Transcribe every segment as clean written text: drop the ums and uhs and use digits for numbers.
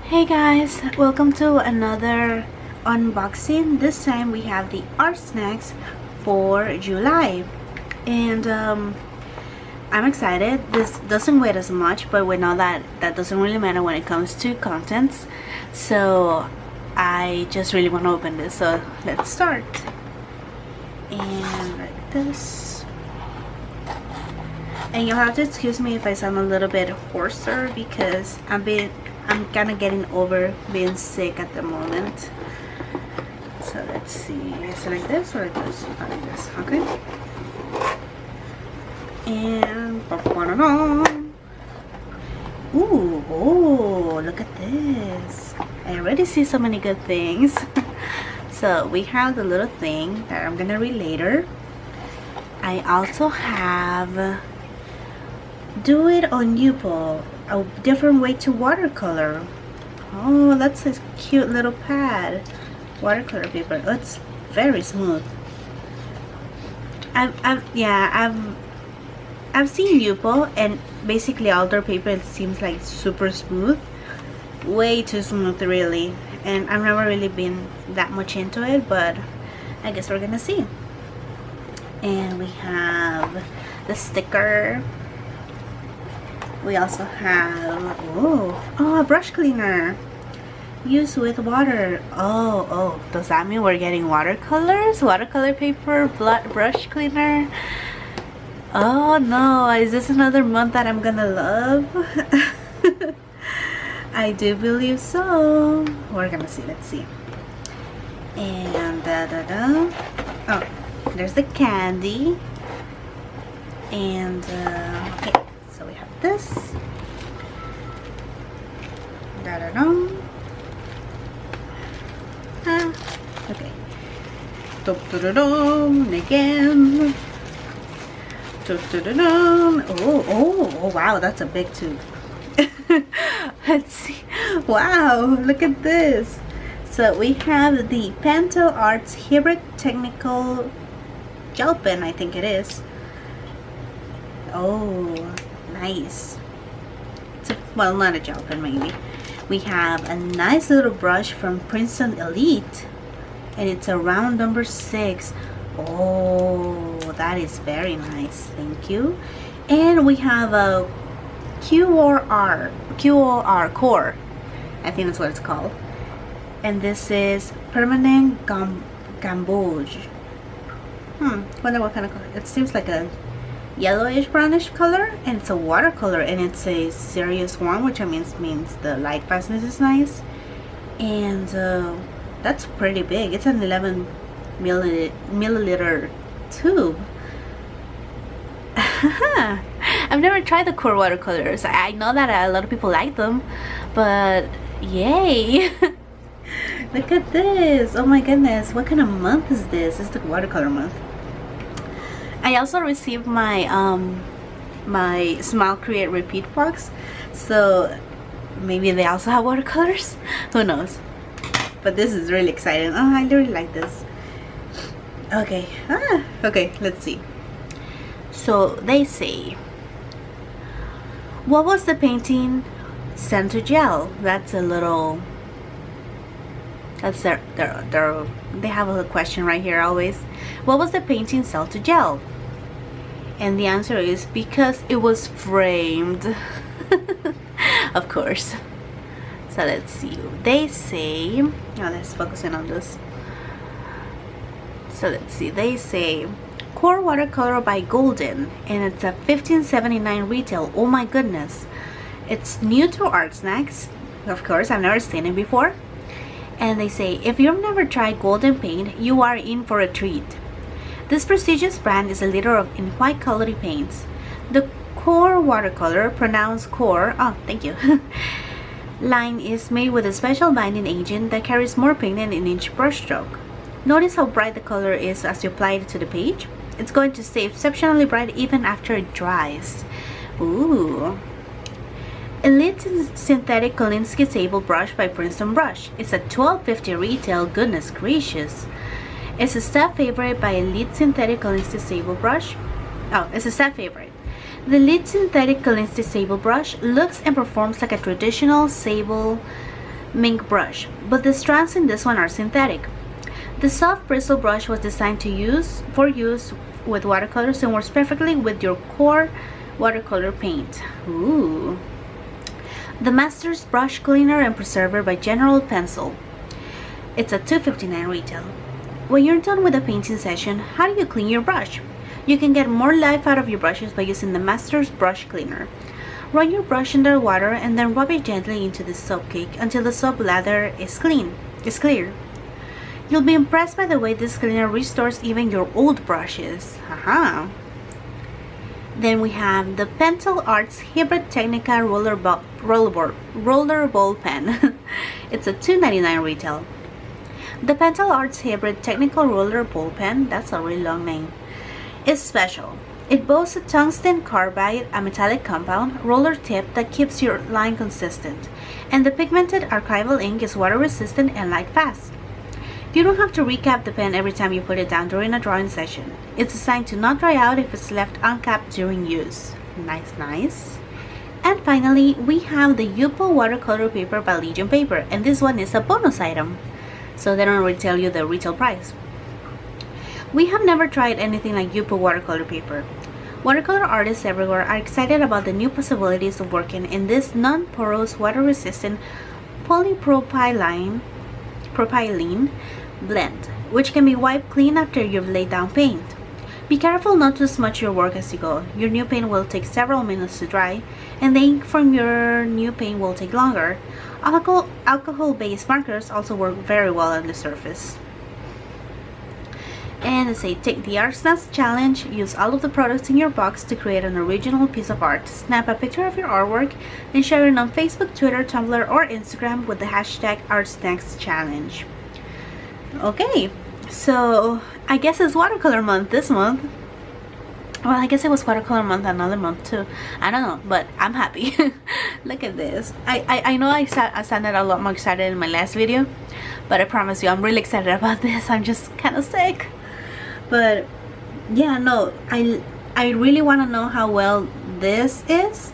Hey guys, welcome to another unboxing. This time we have the ARTSNACKS for July, and I'm excited. This doesn't weigh as much, but we know that doesn't really matter when it comes to contents, so I just really want to open this. So let's start. And like this, and you'll have to excuse me if I sound a little bit hoarser because I'm kind of getting over being sick at the moment. So let's see, is it like this or like this? Not like this, okay. And ooh, oh, look at this. I already see so many good things. So we have the little thing that I'm gonna read later. I also have Do It on YUPO, a different way to watercolor. Oh, that's a cute little pad. Watercolor paper. Oh, it's very smooth. I've seen YUPO, and basically all their paper, it seems like super smooth. Way too smooth, really. And I've never really been that much into it, but I guess we're gonna see. And we have the sticker. We also have a brush cleaner. Use with water. Oh, does that mean we're getting watercolors? Watercolor paper, brush cleaner. Oh no, is this another month that I'm gonna love? I do believe so. We're gonna see, let's see. And oh, there's the candy. And okay, so we have this. Okay. Again. Oh, wow, that's a big tube. Let's see. Wow, look at this. So we have the Pentel Arts Hybrid Technical Gel Pen, I think it is. Oh, nice. Well, not a gel pen, maybe. We have a nice little brush from Princeton Elite, and it's a round number 6. Oh, that is very nice. Thank you. And we have a QOR core. I think that's what it's called. And this is permanent gamboge. Wonder what kind of color. It seems like a yellowish brownish color, and it's a watercolor, and it's a serious one, which means the light fastness is nice. And that's pretty big. It's an 11 milliliter tube. I've never tried the core watercolors. I know that a lot of people like them, but yay. Look at this. Oh my goodness, what kind of month is this? It's the watercolor month. I also received my my Smile Create Repeat box, so maybe they also have watercolors. Who knows? But this is really exciting. Oh, I really like this. Okay. Okay, let's see. So they say, what was the painting sent to gel? That's a little, that's they have a little question right here always. What was the painting sent to gel? And the answer is because it was framed. Of course. So let's see. They say, let's focus in on this. So let's see. They say core watercolor by Golden, and it's a $15.79 retail. Oh my goodness. It's new to ARTSNACKS. Of course, I've never seen it before. And they say, if you've never tried Golden paint, you are in for a treat. This prestigious brand is a leader in white quality paints. The core watercolor, pronounced core, thank you, line is made with a special binding agent that carries more pigment in each brushstroke. Notice how bright the color is as you apply it to the page. It's going to stay exceptionally bright even after it dries. Ooh. Elite Synthetic Kolinsky Sable Brush by Princeton Brush. It's a $12.50 retail. Goodness gracious. It's a staff favorite by Elite Synthetic Kolinsky Sable Brush. Oh, it's a staff favorite. The Elite Synthetic Kolinsky Sable Brush looks and performs like a traditional sable mink brush, but the strands in this one are synthetic. The soft bristle brush was designed for use with watercolors and works perfectly with your core watercolor paint. Ooh. The Masters Brush Cleaner and Preserver by General Pencil. It's a $2.59 retail. When you're done with a painting session, how do you clean your brush? You can get more life out of your brushes by using the Masters Brush Cleaner. Run your brush under water and then rub it gently into the soap cake until the soap lather is clear. You'll be impressed by the way this cleaner restores even your old brushes. Haha. Then we have the Pentel Arts Hybrid Technica Roller Ball Pen. It's a $2.99 retail. The Pentel Arts Hybrid Technical Roller Ball Pen, that's a really long name, is special. It boasts a tungsten carbide, a metallic compound, roller tip that keeps your line consistent, and the pigmented archival ink is water resistant and light fast. You don't have to recap the pen every time you put it down during a drawing session. It's designed to not dry out if it's left uncapped during use. Nice. And finally, we have the YUPO watercolor paper by Legion Paper, and this one is a bonus item, so they don't really tell you the retail price. We have never tried anything like YUPO watercolor paper. Watercolor artists everywhere are excited about the new possibilities of working in this non-porous, water-resistant polypropylene blend, which can be wiped clean after you've laid down paint. Be careful not to smudge your work as you go. Your new paint will take several minutes to dry, and the ink from your new paint will take longer. Alcohol-based markers also work very well on the surface. And they say, take the ARTSNACKS challenge, use all of the products in your box to create an original piece of art. Snap a picture of your artwork and share it on Facebook, Twitter, Tumblr, or Instagram with the hashtag ARTSNACKS challenge. Okay, so I guess it's watercolor month this month. Well, I guess it was watercolor month another month too. I don't know, but I'm happy. Look at this. I know I sounded a lot more excited in my last video, but I promise you I'm really excited about this. I'm just kind of sick. But yeah, no, I really want to know how well this is,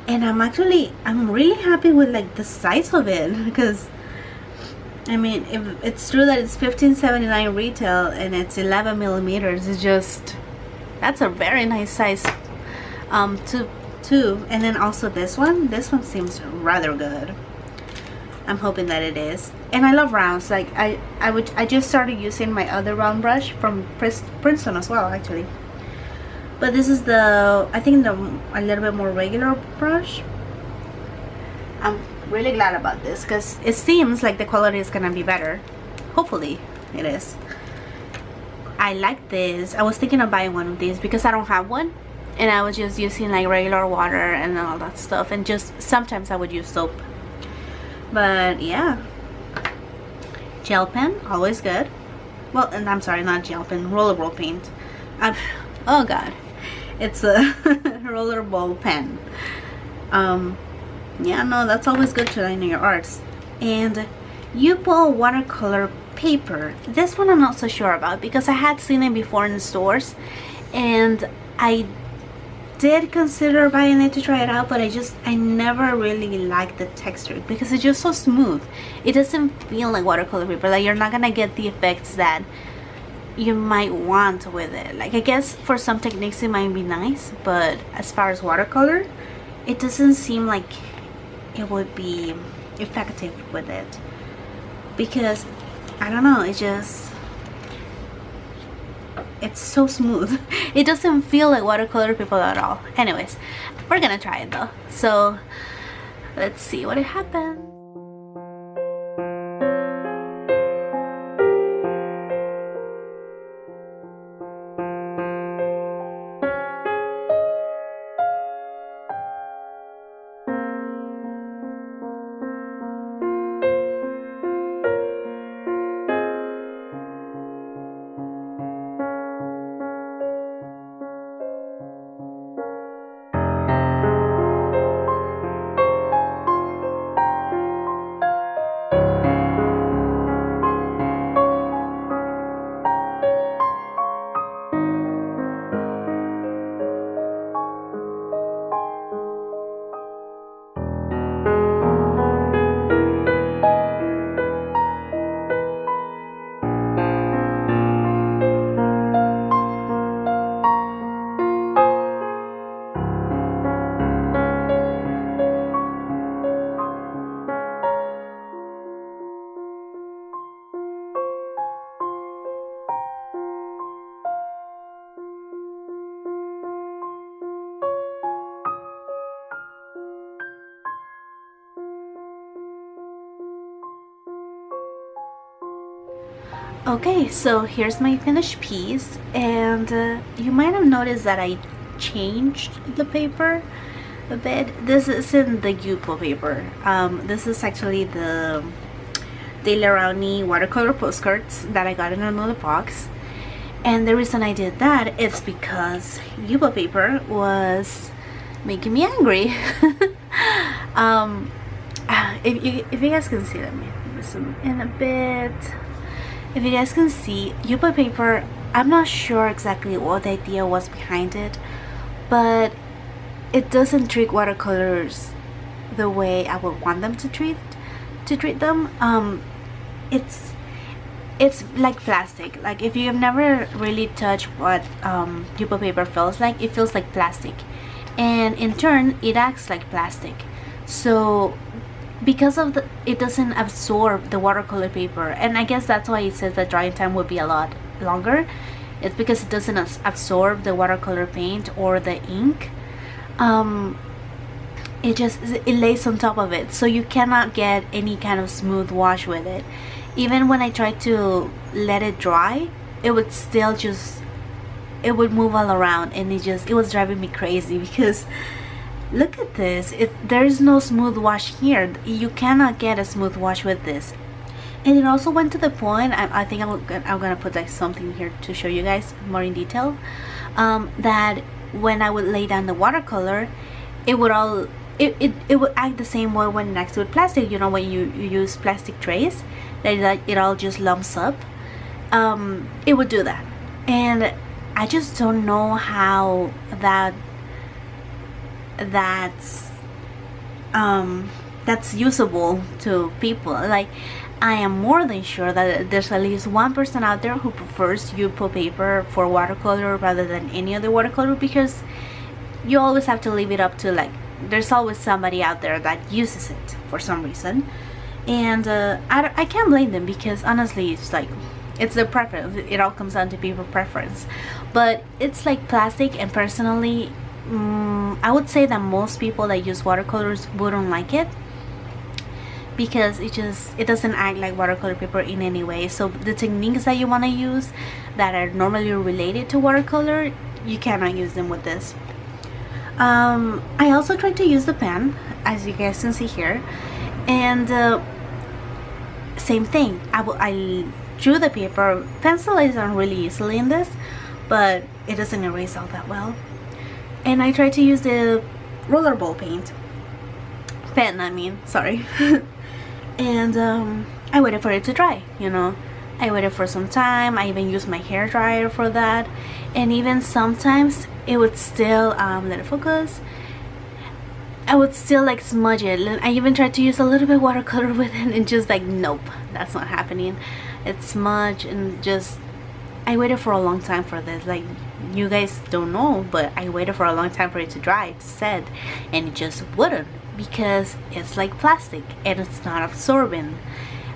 and I'm really happy with like the size of it, because I mean, if it's true that it's $15.79 retail and it's 11 millimeters, it's just, that's a very nice size too. And then also this one seems rather good. I'm hoping that it is. And I love rounds. Like I just started using my other round brush from Princeton as well, actually. But this is I think a little bit more regular brush. I'm really glad about this because it seems like the quality is gonna be better. Hopefully it is. I like this. I was thinking of buying one of these because I don't have one, and I was just using like regular water and all that stuff, and just sometimes I would use soap. But yeah, gel pen, always good. Well, and I'm sorry, not gel pen, rollerball paint. Oh god, it's a rollerball pen. Yeah, no, that's always good to line your arts. And YUPO watercolor paper. This one I'm not so sure about because I had seen it before in the stores, and I did consider buying it to try it out, but I never really liked the texture because it's just so smooth. It doesn't feel like watercolor paper. Like, you're not gonna get the effects that you might want with it. Like, I guess for some techniques it might be nice, but as far as watercolor, it doesn't seem like it would be effective with it, because I don't know, it's so smooth. It doesn't feel like watercolor paper at all. Anyways, we're gonna try it though, so let's see what happens. Okay, so here's my finished piece, and you might have noticed that I changed the paper a bit. This isn't the YUPO paper. This is actually the De La Rowney watercolor postcards that I got in another box. And the reason I did that is because YUPO paper was making me angry. If you guys can see, let me zoom in a bit. If you guys can see, YUPO paper, I'm not sure exactly what the idea was behind it, but it doesn't treat watercolors the way I would want them to treat them. It's like plastic. Like, if you've never really touched what YUPO paper feels like, it feels like plastic, and in turn it acts like plastic. So because of it doesn't absorb the watercolor paper, and I guess that's why it says that drying time would be a lot longer. It's because it doesn't absorb the watercolor paint or the ink. It lays on top of it, so you cannot get any kind of smooth wash with it. Even when I tried to let it dry, it would still it would move all around, and it was driving me crazy because look at this. There's no smooth wash here. You cannot get a smooth wash with this. And it also went to the point, I think I'm gonna put like something here to show you guys more in detail, that when I would lay down the watercolor, it would act the same way when next to plastic. You know, when you use plastic trays, that it all just lumps up. It would do that, and I just don't know how that's usable to people. Like, I am more than sure that there's at least one person out there who prefers YUPO paper for watercolor rather than any other watercolor, because you always have to leave it up to, like, there's always somebody out there that uses it for some reason. And I can't blame them, because honestly, it's like, it's their preference. It all comes down to people preference. But it's like plastic, and personally, I would say that most people that use watercolors wouldn't like it, because it doesn't act like watercolor paper in any way. So the techniques that you want to use that are normally related to watercolor, you cannot use them with this. I also tried to use the pen, as you guys can see here, and same thing. I drew the paper. Pencil is on really easily in this, but it doesn't erase all that well. And I tried to use the rollerball pen, I mean, sorry. And I waited for it to dry, you know. I waited for some time. I even used my hair dryer for that. And even sometimes it would still, let it focus, I would still like smudge it. I even tried to use a little bit of watercolor with it, and just like, nope, that's not happening. It's smudge, and just, I waited for a long time for this. Like, you guys don't know, but I waited for a long time for it to dry, it said, and it just wouldn't, because it's like plastic and it's not absorbing.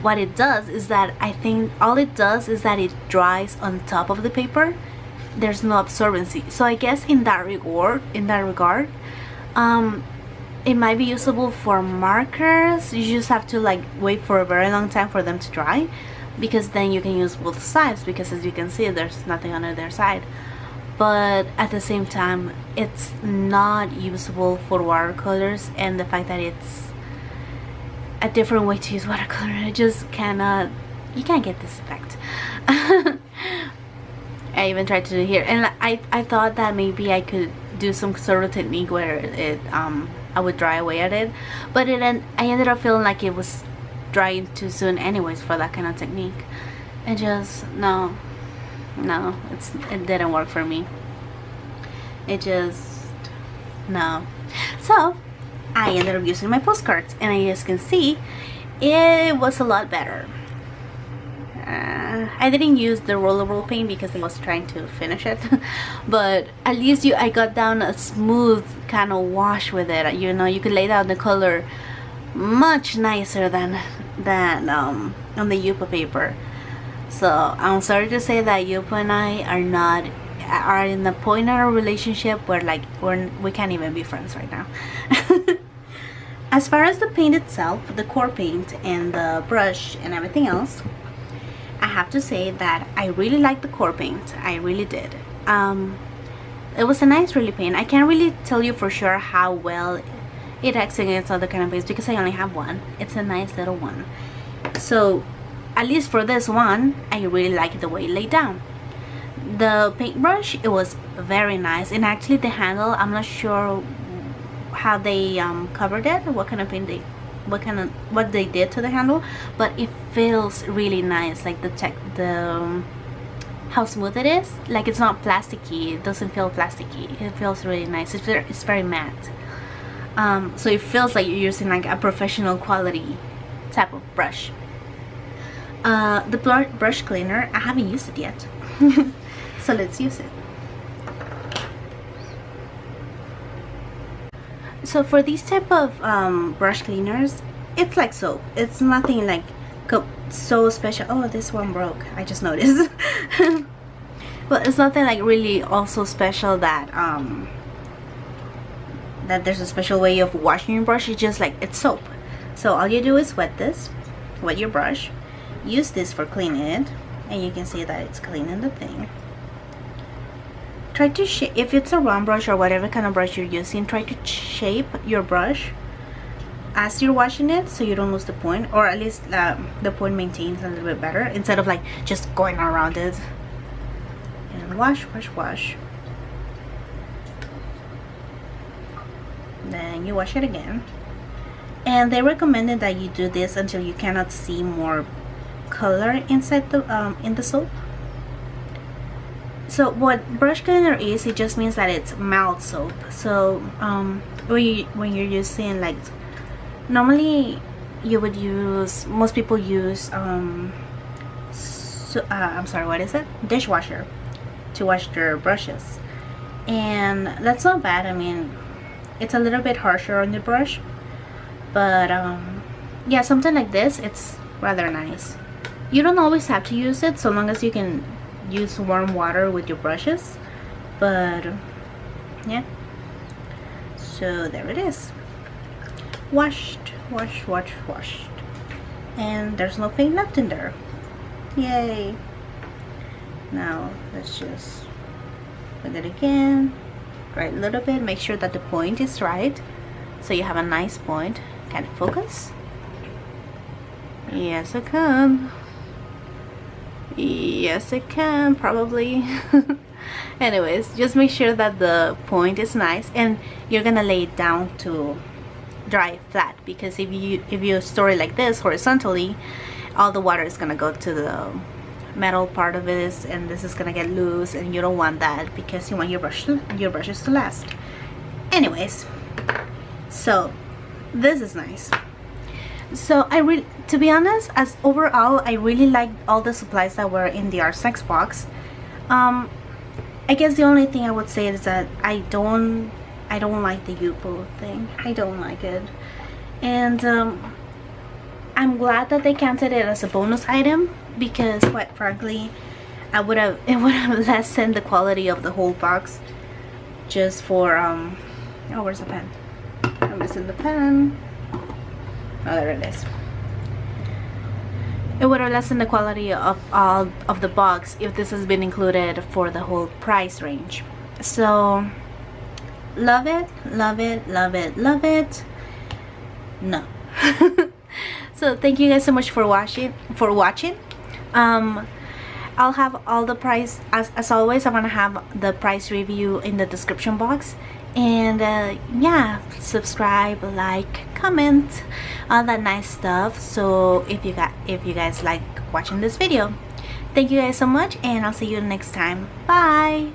What it does is that, I think all it does is that it dries on top of the paper. There's no absorbency. So I guess in that regard, it might be usable for markers. You just have to like wait for a very long time for them to dry, because then you can use both sides, because as you can see, there's nothing on either side. But at the same time, it's not usable for watercolors, and the fact that it's a different way to use watercolor, I just cannot, you can't get this effect. I even tried to do here, and I thought that maybe I could do some sort of technique where I would dry away at it, but I ended up feeling like it was drying too soon anyways for that kind of technique. And just, no, it didn't work for me. It just, no. So I ended up using my postcards, and as you guys can see, it was a lot better. I didn't use the rollerball paint because I was trying to finish it, but at least I got down a smooth kind of wash with it. You know, you could lay down the color much nicer than on the YUPO paper. So I'm sorry to say that YUPO and I are in the point in our relationship where like we can't even be friends right now. As far as the paint itself, the core paint and the brush and everything else, I have to say that I really like the core paint. I really did. It was a nice really paint. I can't really tell you for sure how well it acts against other kind of paints because I only have one. It's a nice little one. So at least for this one, I really like the way it laid down. The paintbrush, it was very nice, and actually the handle, I'm not sure how they covered it, what kind of paint they, what they did to the handle, but it feels really nice. Like how smooth it is. Like it's not plasticky. It doesn't feel plasticky. It feels really nice. It's very matte. So it feels like you're using like a professional quality type of brush. The brush cleaner, I haven't used it yet. So let's use it. So for these type of brush cleaners, it's like soap. It's nothing like so special. Oh, this one broke. I just noticed. But it's nothing like really also special that that there's a special way of washing your brush. It's just like it's soap. So all you do is wet your brush, use this for cleaning it, and you can see that it's cleaning the thing. Try to shape, if it's a round brush or whatever kind of brush you're using, try to shape your brush as you're washing it so you don't lose the point, or at least the point maintains a little bit better instead of like just going around it. And wash. Then you wash it again, and they recommended that you do this until you cannot see more color inside the in the soap. So what brush cleaner is, it just means that it's mild soap. So when you're using, like, normally you would use, most people use I'm sorry, what is it, dishwasher to wash their brushes, and that's not bad. I mean, it's a little bit harsher on the brush, but yeah, something like this, it's rather nice. You don't always have to use it, so long as you can use warm water with your brushes. But yeah, so there it is, washed, and there's no paint left in there. Yay. Now let's just put it again, right a little bit, make sure that the point is right so you have a nice point. Can it focus? Yes, it can. Yes, it can, probably. Anyways, just make sure that the point is nice, and you're gonna lay it down to dry flat, because if you store it like this horizontally, all the water is gonna go to the metal part of this, and this is gonna get loose, and you don't want that because you want your brushes to last. Anyways, so this is nice. So to be honest, as overall, I really liked all the supplies that were in the ARTSNACKS box. I guess the only thing I would say is that I don't like the YUPO thing. I don't like it, and I'm glad that they counted it as a bonus item, because quite frankly, it would have lessened the quality of the whole box just for oh, where's the pen? I'm missing the pen. Oh, there it is. It would have lessened the quality of all of the box if this has been included for the whole price range. So love it. No. So thank you guys so much for watching. I'll have all the price, as always, I'm gonna have the price review in the description box. And yeah, subscribe, like, comment, all that nice stuff. So if you guys like watching this video, thank you guys so much, and I'll see you next time. Bye.